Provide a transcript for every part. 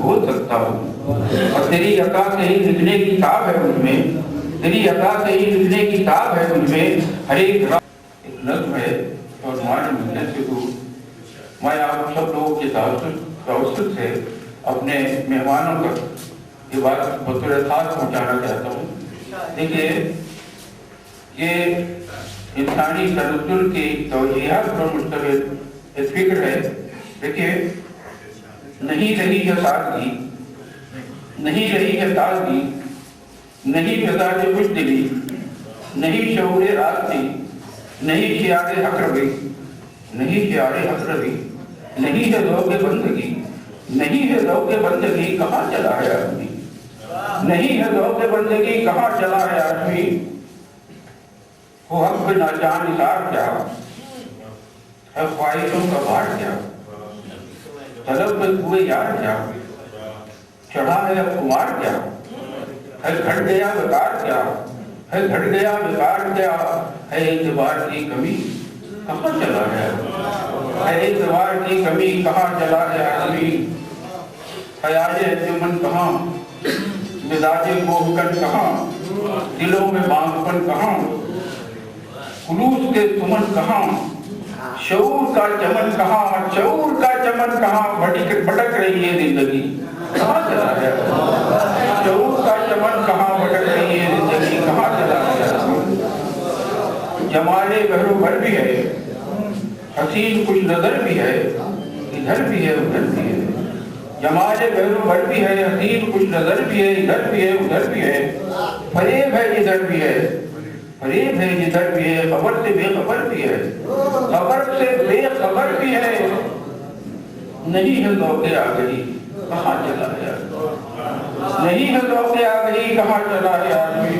बोल सकता हूँ और तेरी अता से ही लिखने की ताब है मुझमें, तेरी अता से ही लिखने की ताब है मुझमें। हर एक नज्म है और मान मिलने से दूर। मैं आप सब लोगों के तवज्जुह से अपने मेहमानों तक ये बात बतौर खास पहुँचाना चाहता हूँ। देखिए, ये इंसानी तनज़्ज़ुल की तौजीहात पर मुश्तमिल एक फिक्र है। देखिए, नहीं रही है सादगी, नहीं रही है ताज़गी, नहीं मिजाज खुशदिली, नहीं शऊर रास्ती, नहीं शियार हक रवी, नहीं शियार हक रवी, नहीं है ज़ौक़ बंदगी, नहीं है ज़ौक़ बंदगी, कहाँ चला है आदमी, नहीं है ज़ौक़ बंदगी, कहाँ चला है आदमी। वो हक पे नाजान निसार क्या है, ख्वाहिशों का बाढ़ क्या, तलब में हुए यार क्या, चढ़ा है अब कुमार क्या है, घट गया बेकार क्या है, घट गया बेकार क्या है, एतबार की कमी कहाँ चला है, एतबार की कमी कहाँ चला है आदमी। ख्याले अंजुमन कहाँ, मिजाजे मोहकन कहाँ, दिलों में बांगपन कहाँ, खुलूस के सुमन कहाँ, शऊर का चमन कहाँ, शऊर का चमन कहाँ, भटक रही है जिंदगी, कहाँ चला है, शऊर का चमन कहाँ, भटक रही है जिंदगी, कहाँ चला है। जमाले बहरो भर भी है, हसीन कुछ नजर भी है, इधर भी है उधर भी है। जमाले बहरो भर भी है, हसीन कुछ नजर भी है, इधर भी है उधर भी है। फरेब है इधर भी है, फरेब है जिधर भी है, खबर से बेखबर भी है, खबर से बेखबर भी है। नहीं है ज़ौक़े आगही, कहाँ चला है, नहीं है ज़ौक़े आगही, कहाँ चला है आदमी।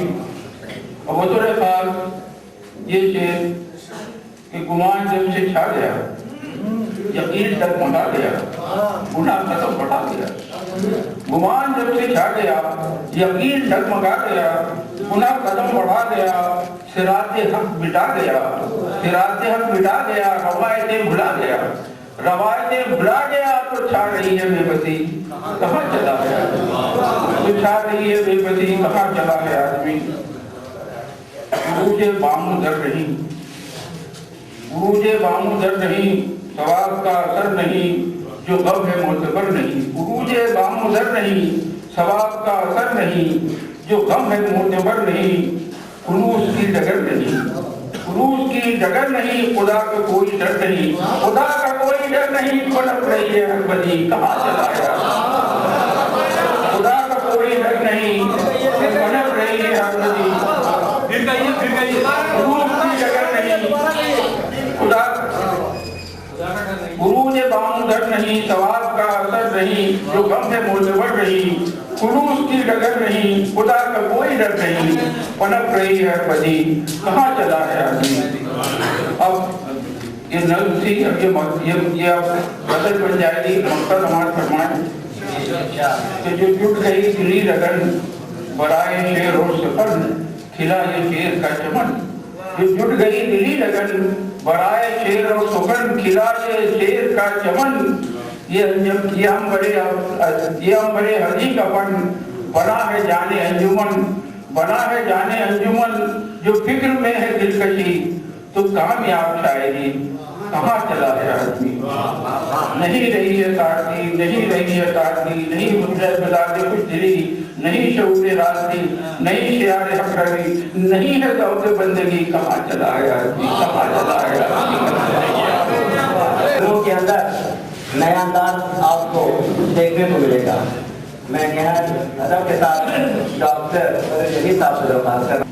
और बतौर खास ये शेर कि गुमान जब से छा गया, यकीन डगमगा गया, गुनाह कदम बढ़ा गया। गुमान जब से छा गया, यकीन डगमगा गया, गुनाह कदम बढ़ा गया, सिराते हक मिटा गया, सिराते हक मिटा गया, रवायतें भुला गया, रवायतें भुला गया। तो छा रही है बेबसी, कहाँ चला है, तो छा रही है बेबसी, कहाँ चला है आदमी। गुरूजे बामू दर नहीं, गुरूजे बामू दर नहीं, सवाब का असर नहीं, जो गम है मोतबर नहीं। गुरूजे बामू दर नहीं, सवाब का असर नहीं, जो गम है मोतबर नहीं। खुलूस की डगर नहीं, खुलूस की डगर नहीं, खुदा का कोई डर नहीं, खुदा का कोई डर नहीं। पलट रही है हर बदी, कहाँ चला गया, खुदा का कोई डर नहीं, पलट रही है हर बदी। खुलूस की डगर नहीं, खुदा गुरूज बामू दर नहीं, सवाब का असर नहीं, जो गम है मोतबर नहीं। खुलूस की डगर नहीं, खुदा का कोई डर नहीं, पनप रही है बदी, कहाँ चला है आदमी। अब ये नज़्म थी, अब ये बदल बन जाएगी। मकसद हमारा फरमान कि जो जुट गई दिली लगन, बराए शेर और सफर, खिला ये शेर का चमन। जो जुट गई दिली लगन, बराए शेर और सुगन, खिला ये शेर का चमन। ये हम बड़े हजी का फन, बना है जाने अंजुमन, बना है जाने अंजुमन। जो फिक्र में है दिलकशी, तो कामयाब शायरी, कहाँ चला है आदमी। नहीं रही है सादगी, नहीं रही है ताजगी, नहीं मिजाज खुशदिली, नहीं शऊर रास्ती, नहीं शियार हक रवी, नहीं है ज़ौक़ बंदगी, कहाँ चला है आदमी, कहाँ चला है आदमी। के अंदर नया अंदाज आपको देखने को मिलेगा। मैं निहायत अदब के साथ डॉक्टर शहीद साहब से दरख्वास्त कर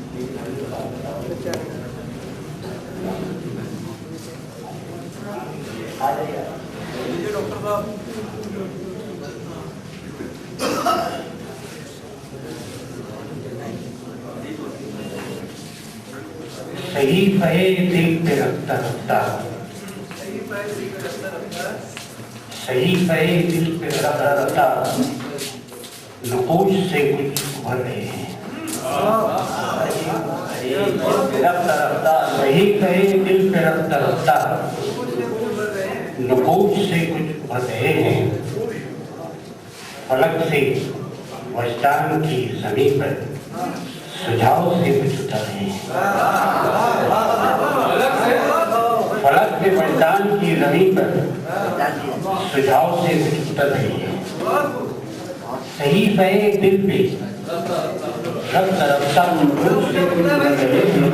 सही फहे दिल पे रखता रखता, सही फहे दिल पे रखता रखता, नकोश से कुछ उभर रहे हैं। रखता रखता, सही फहे दिल पे रखता रखता, नकोश से कुछ उभर रहे हैं। फलक से वस्तान की जमीन पर सुझाव से कुछ उतर रहे हैं। फलक से वस्तान की जमीन पर सुझाव से कुछ उतर रहे हैं। सही पे दिल पे सब तरफ से कुछ उतर रहे हैं।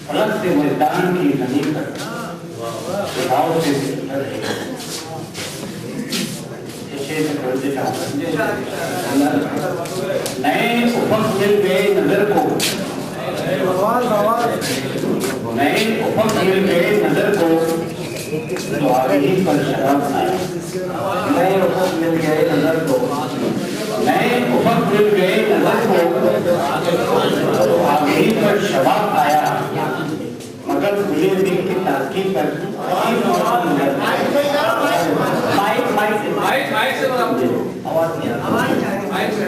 फलक से वस्तान की जमीन पर सुझाव से कुछ उतर रहे हैं। नए उपक मिल गए नजर को, नए उपक मिल गए नजर को, तो आगे ही पर शराब आया। नए उपक मिल गए नजर को, नए उपक मिल गए नजर को, तो आगे ही पर शबाब आया। मगर खुले दिल की ताज़गी पर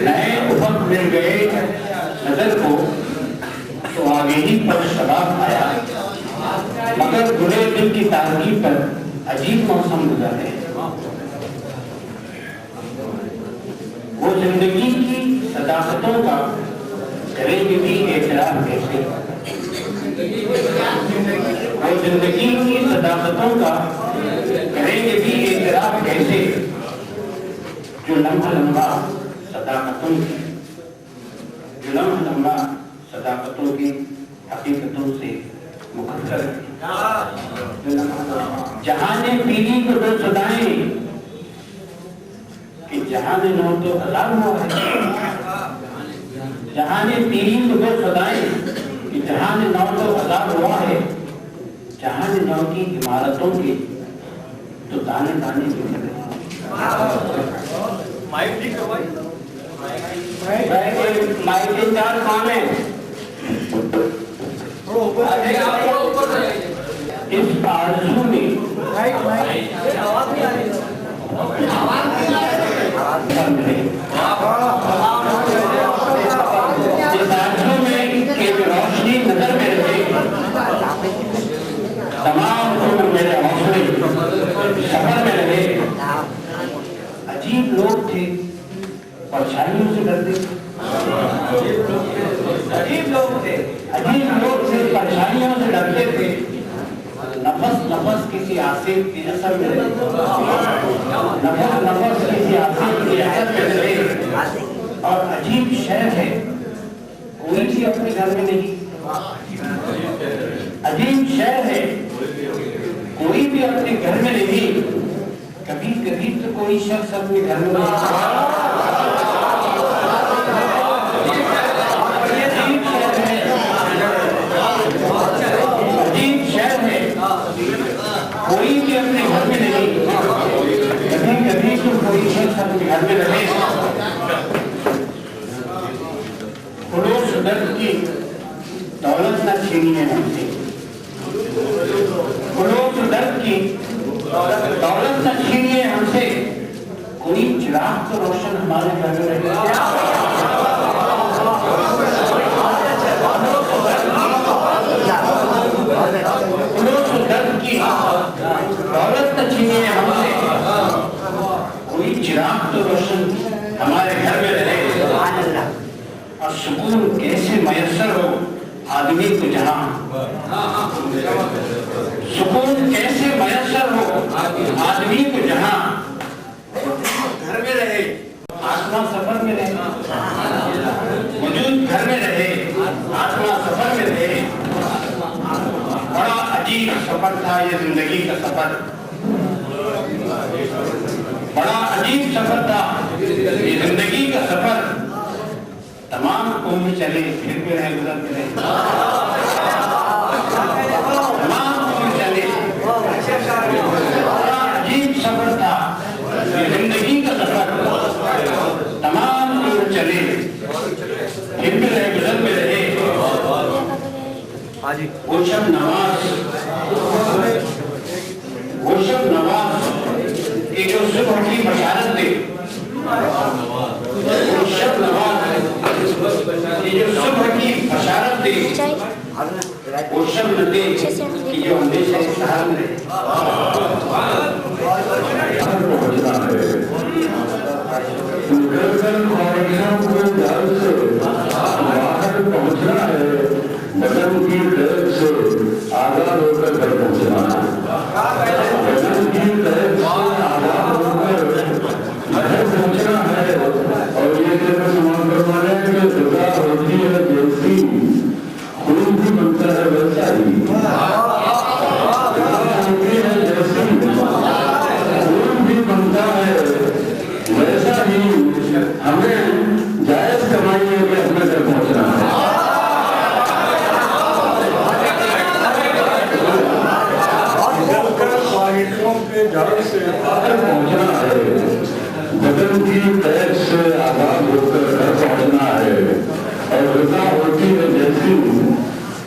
नए उपक मिल गए नजर को, तो आगे ही पर शबाब आया। मगर बुरे दिल की ताजगी पर अजीब मौसम गुजरे। वो जिंदगी की सदाकतों का करेंगे भी एतराफ कैसे, वो जिंदगी की सदाकतों का करेंगे भी एतराफ कैसे, जो लम्हा लम्बा सदाकतों की, जो लम्हा लम्बा सदाकतों की हकीकतों से मुखर। जहां ने पीली को दो सदाएं कि जहां ने नौ तो हजार हुआ है, जहां ने पीली को दो सदाएं कि जहां ने नौ तो हजार हुआ है, जहां ने नौ की इमारतों के तो दाने दाने बिखर रहे। माइक ठीक करवाई, माइक के चार काम है। इस आरज़ू में आवाज नहीं आ रही, इस आरज़ू में एक रोशनी नजर में रहे। तमाम लोग मेरे हौसले सफर में रहे। अजीब लोग थे, परछाइयों से डरते थे। अजीब लोग थे, परछाइयों से डरते थे। नफस नफस किसी आसिफ की असर में रहे, नफस नफस किसी आसिफ की असर में रहे। और अजीब शहर है, कोई भी अपने घर में नहीं। अजीब शहर है, कोई भी अपने घर में नहीं। कभी कभी तो कोई शख्स अपने घर में नहीं। कोई भी अपने घर में नहीं, कभी कभी तो कोई शख्स अपने घर में रहे। खुलूस दर्द की दौलत न छीनिए हमसे, खुलूस दर्द की दौलत न छीनिए हमसे। कोई चिराग तो रोशन हमारे घर में रहे। दौलत न छीनिए हमसे, कोई चिराग तो रोशन हमारे घर में रहे। और सुकून कैसे मयसर हो आदमी को जहां, सुकून कैसे मयसर हो आदमी को जहां, घर में रहे, आत्मा सफर में रहे, वजूद घर में रहे, आत्मा सफर में रहे। बड़ा अजीब सफर था ये जिंदगी का सफर, बड़ा अजीब सफर था ये जिंदगी का सफर। तमाम कौम चले फिर भी रहे, गुजरते रहे। तमाम कौम चले, बड़ा अजीब सफर था ये जिंदगी का सफर। तमाम कौम चले फिर भी रहे, गुजरते रहे। वो शब नवाज, वो शब नवाज कि जो सुबह की बशारत दे, वो शब नवाज कि जो सुबह की बशारत दे, वो शब दे कि जो हमेशा सहारा दे। गर्दन ख्वाहिशों को जाल से बाहर पहुंचना है, बदन की दर्द से आजाद होकर घर पहुंचना है, बदन की दर्द से आजाद होकर घर पहुंचना है। और ये जब समान करवाने की सजा होती है जैसी खून भी बनता है वैसा ही, होती है जैसी खून भी बनता है वैसा ही हमें जायज कमाई है कि अपने घर पहुंचना है। ख्वाहिशों के जाल से बाहर पहुंचना है, बदन की कैद से आजाद होकर घर पहुंचना है। और रजा होती है जैसी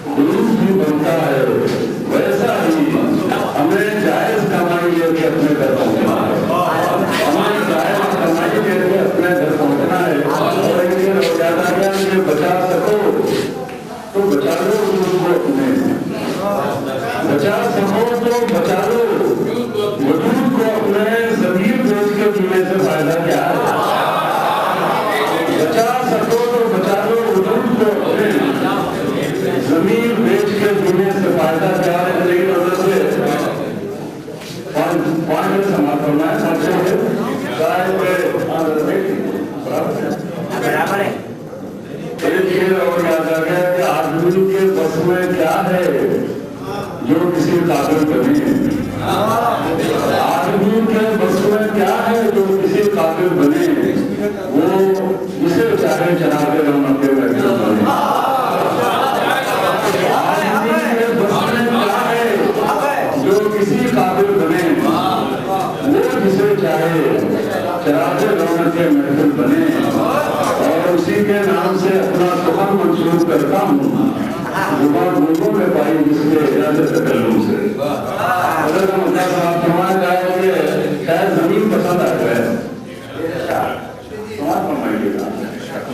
खुलूस भी बनता है वैसा ही हमें जायज कमाई लेके अपने घर पहुंचना है, हमें जायज कमाई लेके अपने घर पहुंचना है। और ये रोजाना ज्ञान से बचा सको तो बचा लो उसको, अपने बचा सको तो बचा लो वजूद को अपने। जमीन बेच के जीने से फायदा क्या है? बचा सको तो बचा लो वजूद को अपने, जमीन बेच के जीने से फायदा क्या है? लेकिन उधर से पांच समाप्त करना है, बराबर है। एक शेर और याद आ गया कि आदमी के बस में क्या है जो किसी काबिल बने, आदमी के बस में क्या है जो किसी काबिल बने, वो जिसे चाहे चलाते रहना के बैठे बने। आदमी के बस में क्या है जो किसी काबिल बने, वो जिसे चाहे चलाते रहना के महफिल बने। और उसी के नाम से अपना सुखन मंसूर करता हूँ, जुबान लोगों में पाई जिसके इजाजत तकल्लुम से। अगर हम अपना साथ फरमाया जाए कि शायद जमीन पसंद आ जाए, समाज फरमाइएगा।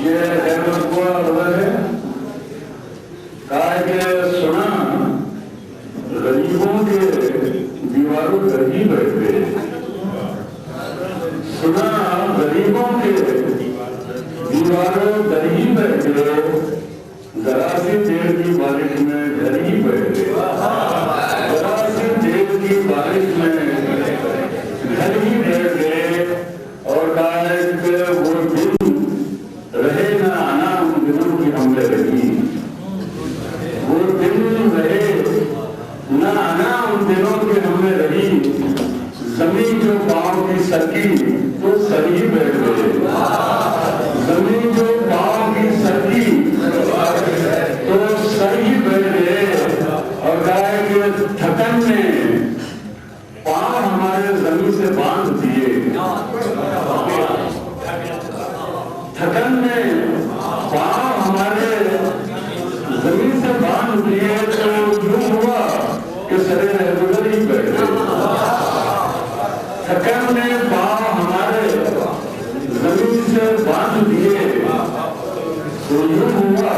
ये है कहा कि सुना गरीबों के दीवारों गरीब बैठे, सुना गरीबों के दीवारों दरही बैठे, जरा सी देर की बारिश में घर ही बैठे, जरा सी देर की बारिश में घर ही बैठ गए। और कहा है कि वो दिन रहे ना आना उन दिनों की हमने रही, वो दिन रहे ना आना उन दिनों की हमने रही। जमीन जो पाँव की सरकी तो सही बैठ गए, जमीन जो पाँव की सरकी तो सही बैठ गए। और कहा कि थकन ने पाँव हमारे जमीन से बांध दिए, थकन ने पाँव हमारे जमीन से बांध दिए। तो यूं हुआ कि सरे रहगुजर ही बैठे, थकन ने पाँव हमारे जमीन से बांध दिए। तो यूं हुआ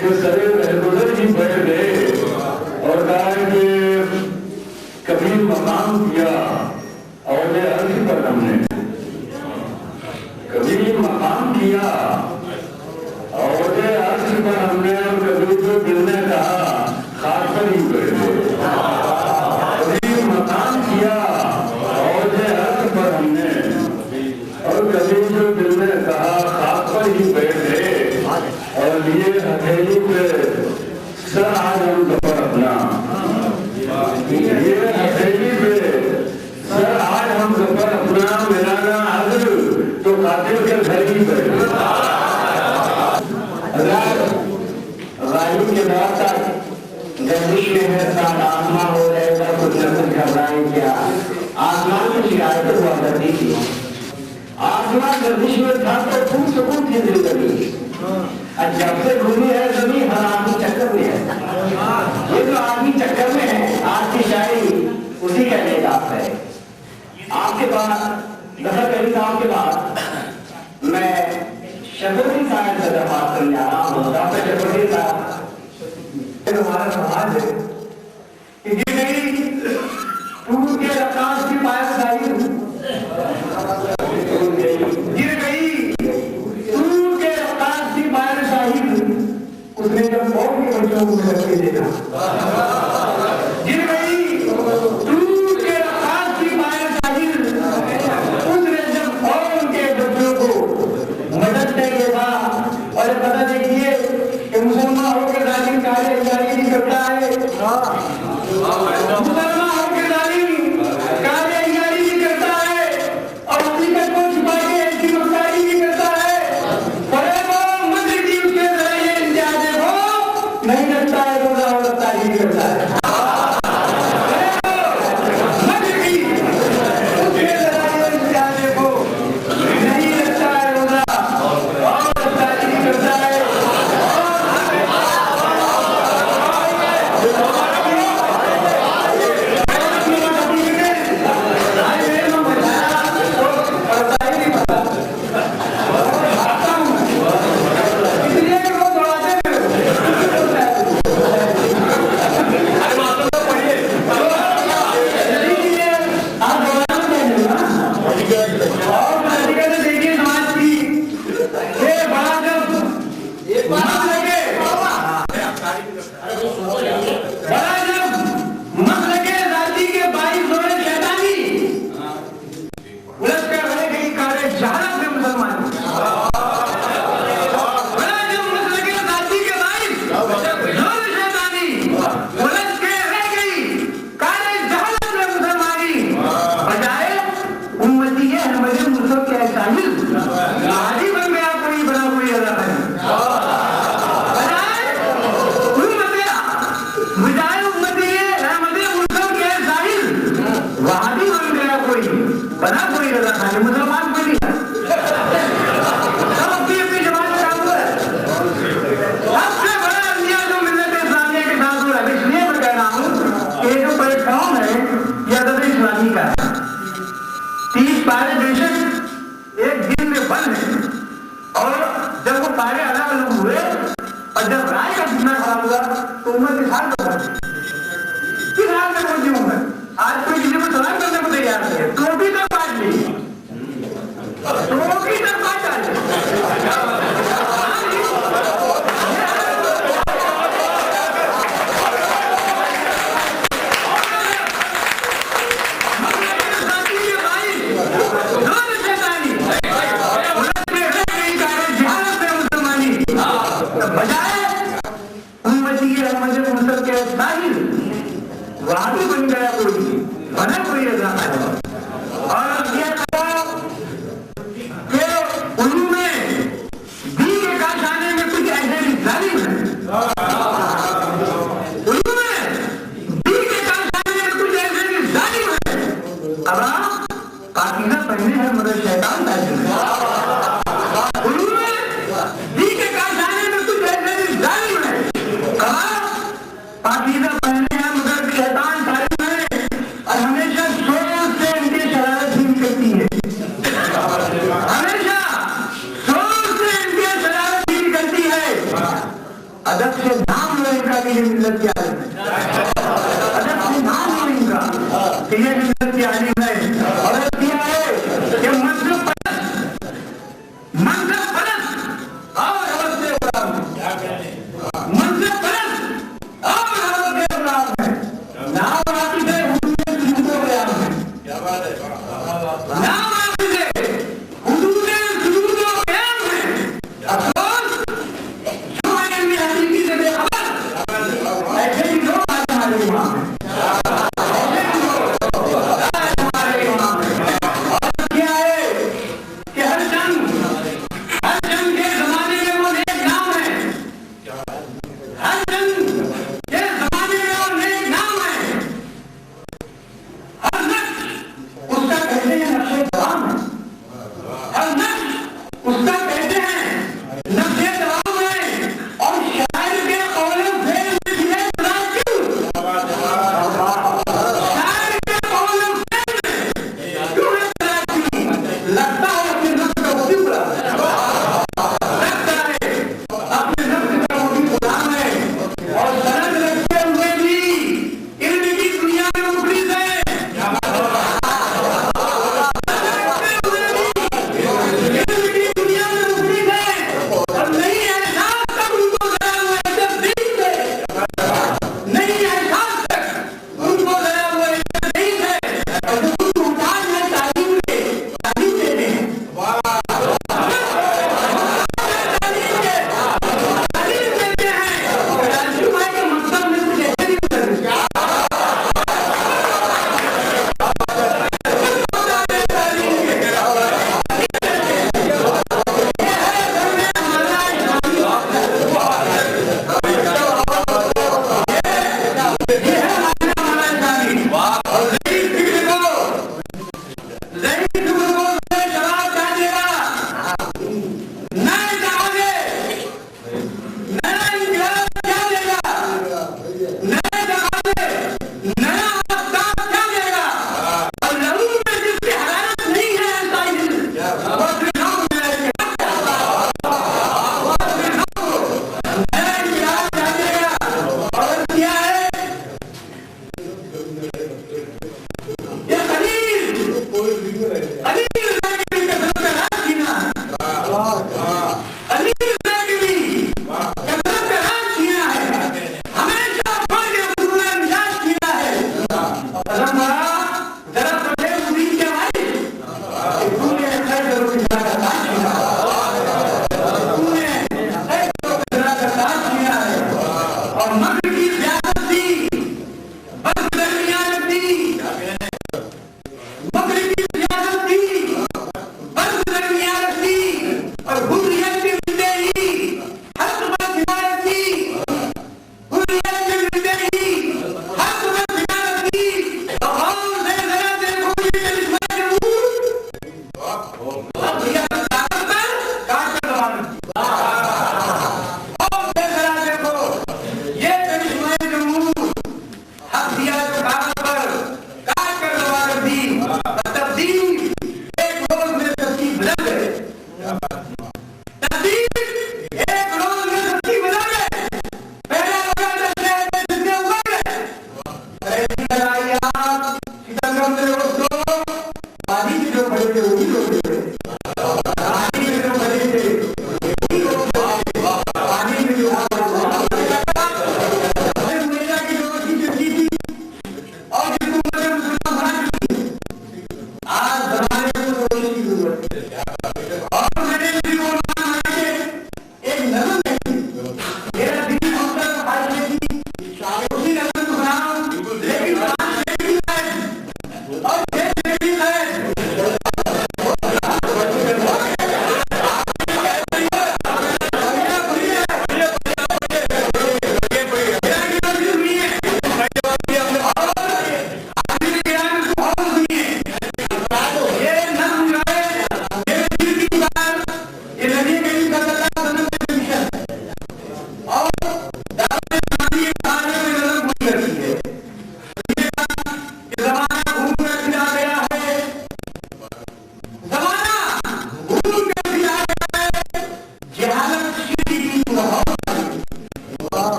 कि सरे रहगुजर ही बैठ गए। और कहा कि कभी मकाम किया और अर्ज पर हमने, कभी मकाम किया और अर्ज पर हमने, और कभी तो दिल ने कहा खाक पर ही बैठे। कभी मकाम किया और अर्ज पर हमने, और कभी जो दिल ने कहा खाक पर ही बैठे। और लिए हथेली पे सर आज हम सफर अपना, ये हथेली पे सर आज हम सफर अपना। मेरा ना आदर तो कातिल के घर ही बैठे। वायु के बाद तक गर्दिश में है, साथ आसमां हो रहेगा, कुछ न कुछ घबराएं क्या। आसमान की शिकायतें हुआ करती थी, आसमान गर्दिश में था तो खूब सुकून थी जिंदगी। जब से घूमी है जमीन हर आदमी चक्कर में है, ये जो आदमी चक्कर में है आज की शायरी उसी का एहसास है। आपके पास दफा करीब आपके पास मैं शबरी साहब से दरबार करने आ रहा हूँ। डॉक्टर शबरी साहब हमारा समाज है कि मेरी टूट के आकाश की पायदारी उन्हें जब कौन के बच्चों को मिलक के देना गिर गई तू के रखात की माया साहिल उसने जब कौन के बच्चों को मदद देगा और पता देखिए कि मुसलमान होकर जालिम कार्य नहीं करता है मुसलमान होकर जालिम कार्य नहीं करता है और हकीकत को छुपा के ऐसी मक्कारी नहीं करता है नहीं लगता है रोजा और तारीफ नहीं करता है नहीं लगता है रोजा और तारीफ नहीं करता है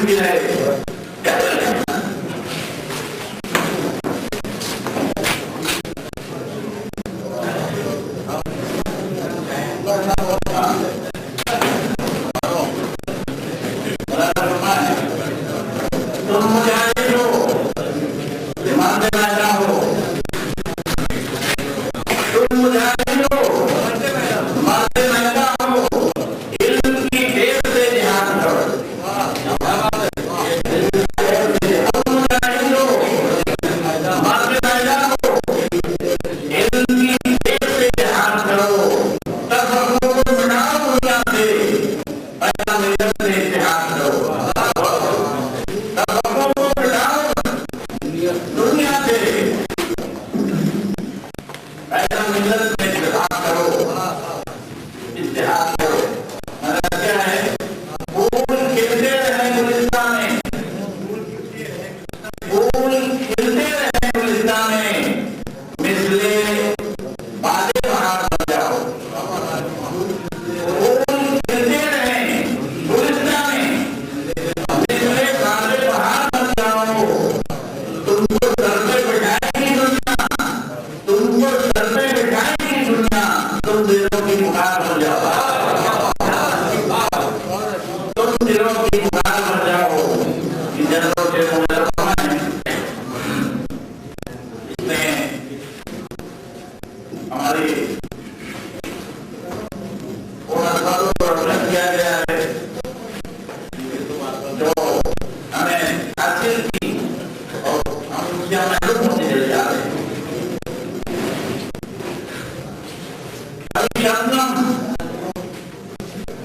मुश्किल है। तुम मुजाहिद हो, मर्द मैदा हो, तुम मुजाहिद हो, मर्द मैदा हो, इल्म की देर से जिहाद करो। तुम मुजाहिद हो, मर्द मैदा हो, इल्म की देर से जिहाद करो। तफर्रुक़ को मिटाओ दुनिया से, पैदा मिलत से इत्तेहाद करो। दुनिया से पैदा मिलत में इत्तेहाद करो, इत्तेहाद करो। मतलब क्या है? फूल खिलते रहे गुलिस्तान में, फूल खिलते रहे गुलिस्तान में, मिसले बादे बहार बन जाओ। फूल खिलते रहे गुलिस्तान में, मिसले बादे बहार बन जाओ। तुमको सर पे बिठाएगी दुनिया, तुमको सर पे बिठाएगी दुनिया, तुम दिलों की पुकार बन जाओ, तुम दिलों की पुकार बन जाओ। इन जनों से इसमें हमारी किया गया है जो हमें हासिल की और हम उससे महरूम होते चले जा रहे हैं। अभी शबनम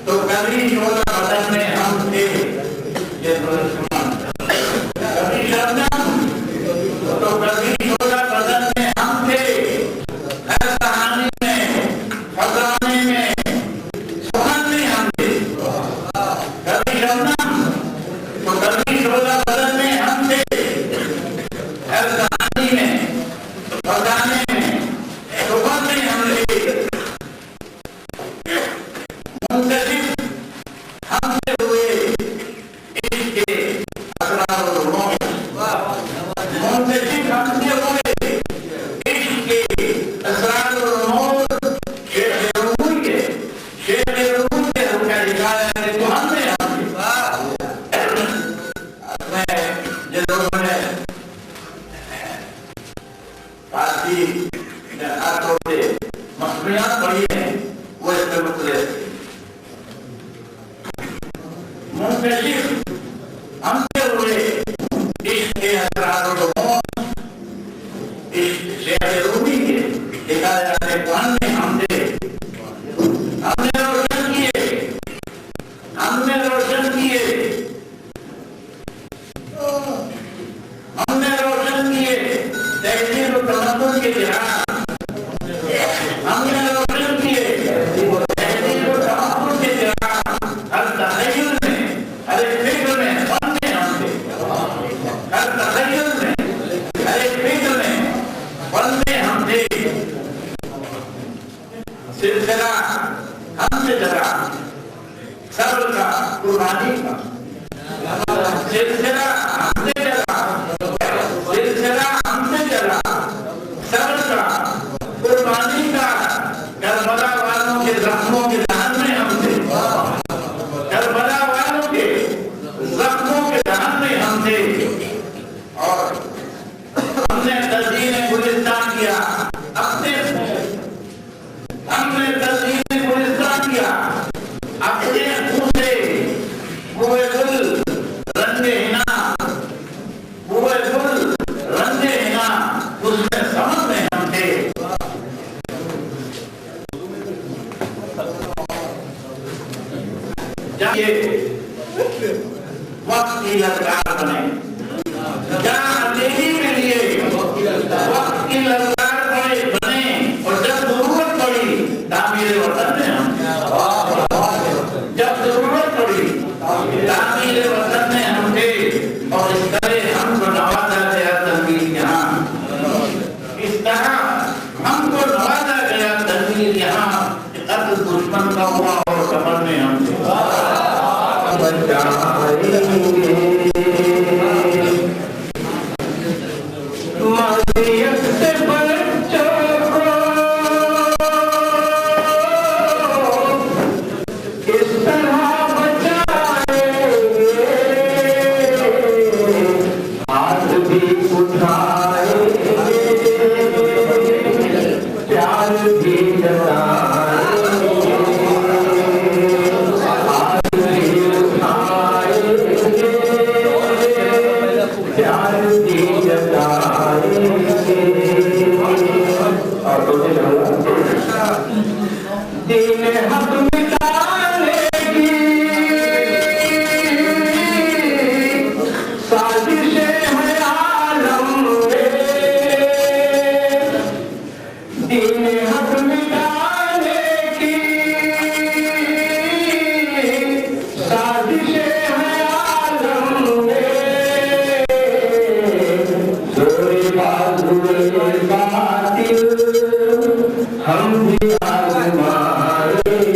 तो कभी शोला बदन में हम थे, ये कभी शबनम तो कभी शोला बदन में हम थे, हर कहानी में, खजाने में, सुहान में हम थे। कभी शबनम तो कभी शोला बदन में हम थे, हर कहानी में, खजाने में, सुहान में हम थे। मुंतजिब हमसे हुए इश्क के असरार और मौत, मुंतजिब हमसे हुए इश्क के असरार और मौत। शेर रूह के रुका दिखाया है तो हमने जिन लोगों ने फारसी हाथों से मसलियात पढ़ी है वो इसमें मुतले मुंतजिब हमसे हुए इश्क के असरार और मौत। इश्क शेर रूही के दिखाए जाने को हमने रोशन किए, हमने रोशन किए, हमने रोशन किए तहजीब और तमद्दुन के जिहाद, हमने रोशन किए तहजीब और तमद्दुन के जिहाद। हर तख़य्युल में, हर एक फिक्र में, फन में हम थे। हर तख़य्युल में, हर एक फिक्र में, फन में हम थे। सिलसिला हमसे चला, सब्र का, कुर्बानी का सिलसिला हमसे चला, सिलसिला हमसे चला, सब्र का, कुर्बानी का। करबला वालों के जख्मों के दहन में हम थे, करबला वालों के जख्मों के दहन में हम थे। और हमने तज़यीन गुलिस्तान किया अपने, हमने तज़यीन गुलिस्तान किया अपने मुंह से। बुए गुल रंगे हिना, बुए गुल रंगे हिना, उसमें समझ में हम थे। ये वक्त की ललकार बने, जहाँ अकेली के लिए वक्त की ललकार बने, और जब जरूरत पड़ी तामीर वतन में हम, जब जरूरत पड़ी तामीर वतन में हम थे। और इस तरह हमको नवाजा गया तनवीर यहाँ, इस तरह हमको नवाजा गया तनवीर यहाँ। दुश्मन का हुआ और कमर में हम थे। मादियत से बच्चों को इस तरह बचाएंगे, हाथ भी उठाएंगे, प्यार भी जताएंगे, हाथ भी उठाएंगे, प्यार भी जताएंगे। और दीन हक मिटाने की साजिशें हैं आलम में, दीन हक मिटाने की साजिशें हैं आलम में, जोरे बाजुए बातिल हम भी आजमाएंगे,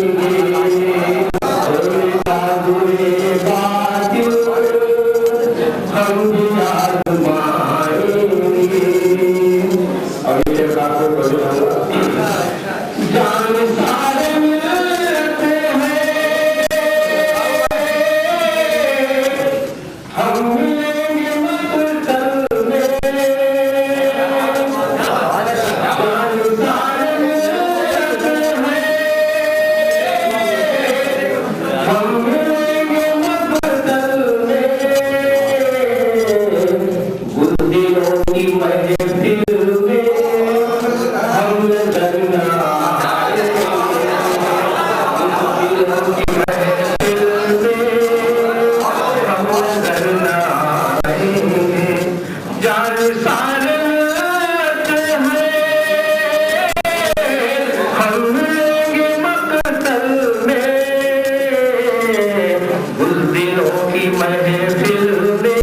जोरे बाजुए बातिल हम भी आजमाएंगे। और ये बात को जान सारे मिलते हैं, हम मिलेंगे मकतल में, जान सारे मिलते हैं, हम मिलेंगे मकतल में, बुद्धियों की महफिल में हम नजर न आएंगे, बुद्धियों की महफिल में हम नजर न आएंगे। जान सारे मिलते हैं, हम मिलेंगे मकतल में, बुज़दिलों की महफिल में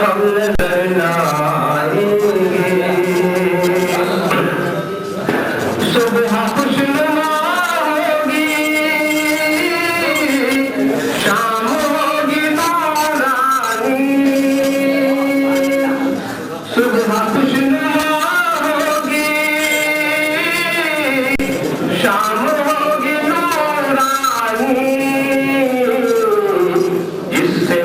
हम नजर न आएंगे। सुबह खुशनुमा होगी, शाम होगी नारानी, सुबह खुशनुमा होगी, शाम होगी नारानी, जिससे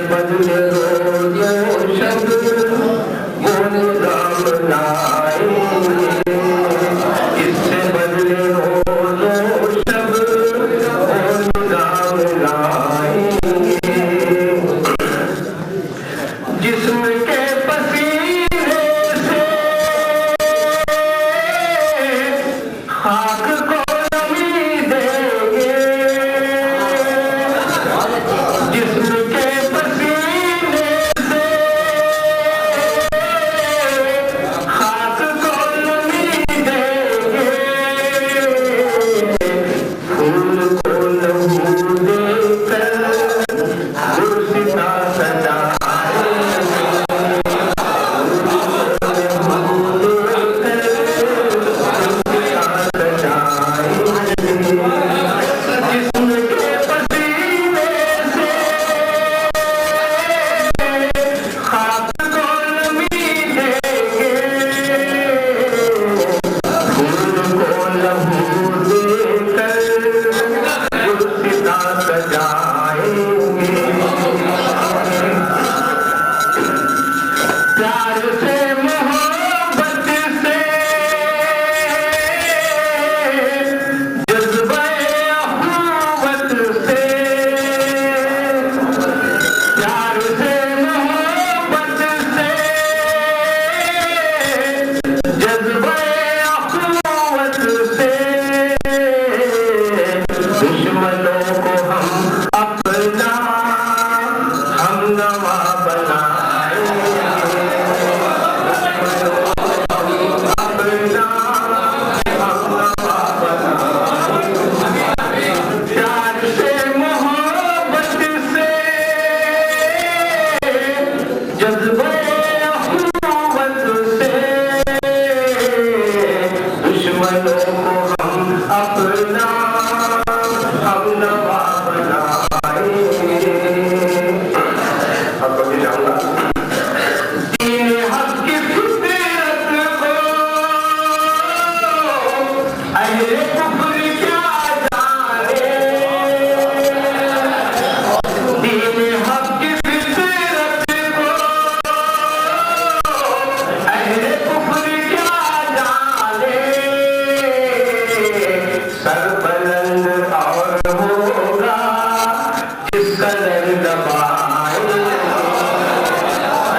कदर दबाए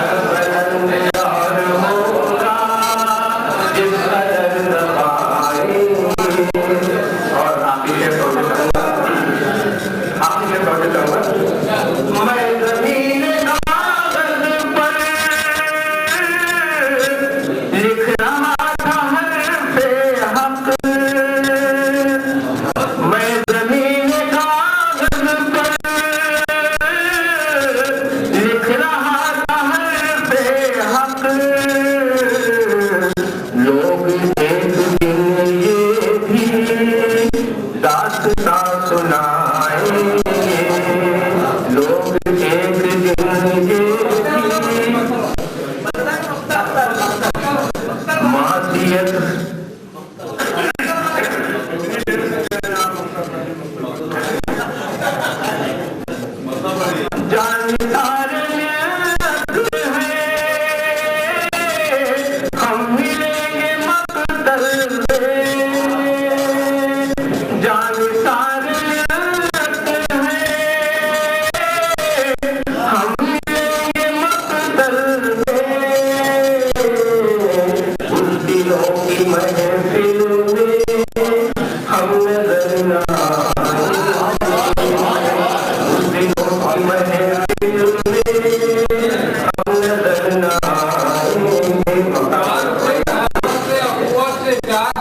बुलंद और होगा जिस कदर दबाए। और आखिरी शेर कहूँगा मैं जमीन कागज पर लिख रहा था हर्फ़े हक। मैं जमीन कागज पर लिख रहा था हर्फ़े हक। लोग एक दिन ये भी दास्तां सुनाएंगे। लोग एक दिन ये भी मासियत जानदार है हम मिलेंगे मक़दर में। जानदार है हम मिलेंगे मक़दर में। उस दिलों की महफिल में हम नजर न उस दिलों की महफिल में हम नजर न आएंगे। प्यार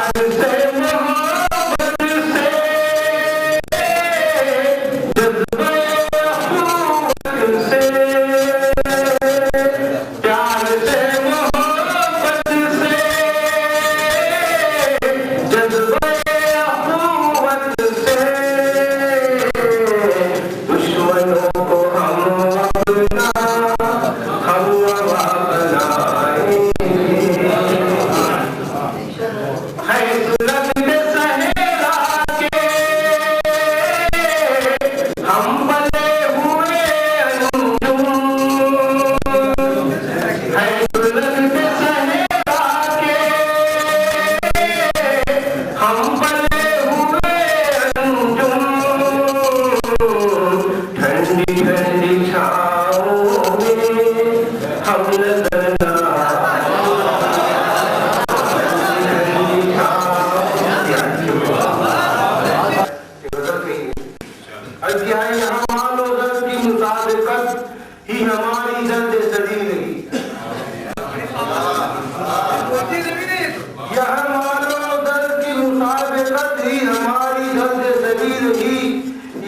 से मोहब्बत से जज्बे अखुवत से। प्यार से मोहब्बत से जज्बे अखुवत से। दुश्मनों को हम अपना हमनवा बनाएंगे। है सुलग सहरा के हम बने हुए अंजुम। है सुलग सहरा के हम बने हुए अंजुम। ठंडी ठंडी छाँवों में हम नजर न अध्याय हमाल दर्द की मुताबिकत ही हमारी दर्द सदीदगी। यह हमाल दर्द की मुताबिकत ही हमारी दर्द सदीदगी।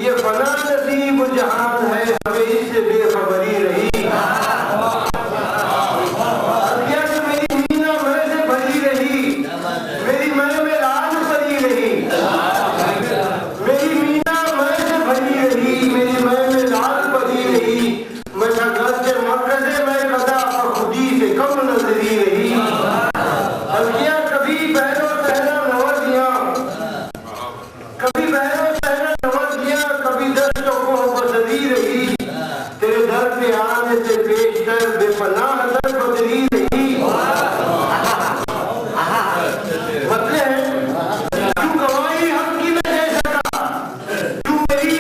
ये फना नसीब जहान है हमें इससे बेखबरी रही। मेरी मीना मैं से भरी रही। मेरी मैं में लाल परी रही। मेरी मीना मैं से भरी रही। मेरी मैं में लाल परी रही। मैं घर से मरकज़े मैं कदा और खुदी से कम नजरी रही। बल्किया कभी बहरो सहरा नवजिया कभी बहरो सहरा नवजिया कभी दस्तों को बदली रही। तेरे दर पे आने से पेशकर बेपनाह दर बदली रही। मतलब तू गवाही हक की न दे सका। तू मेरी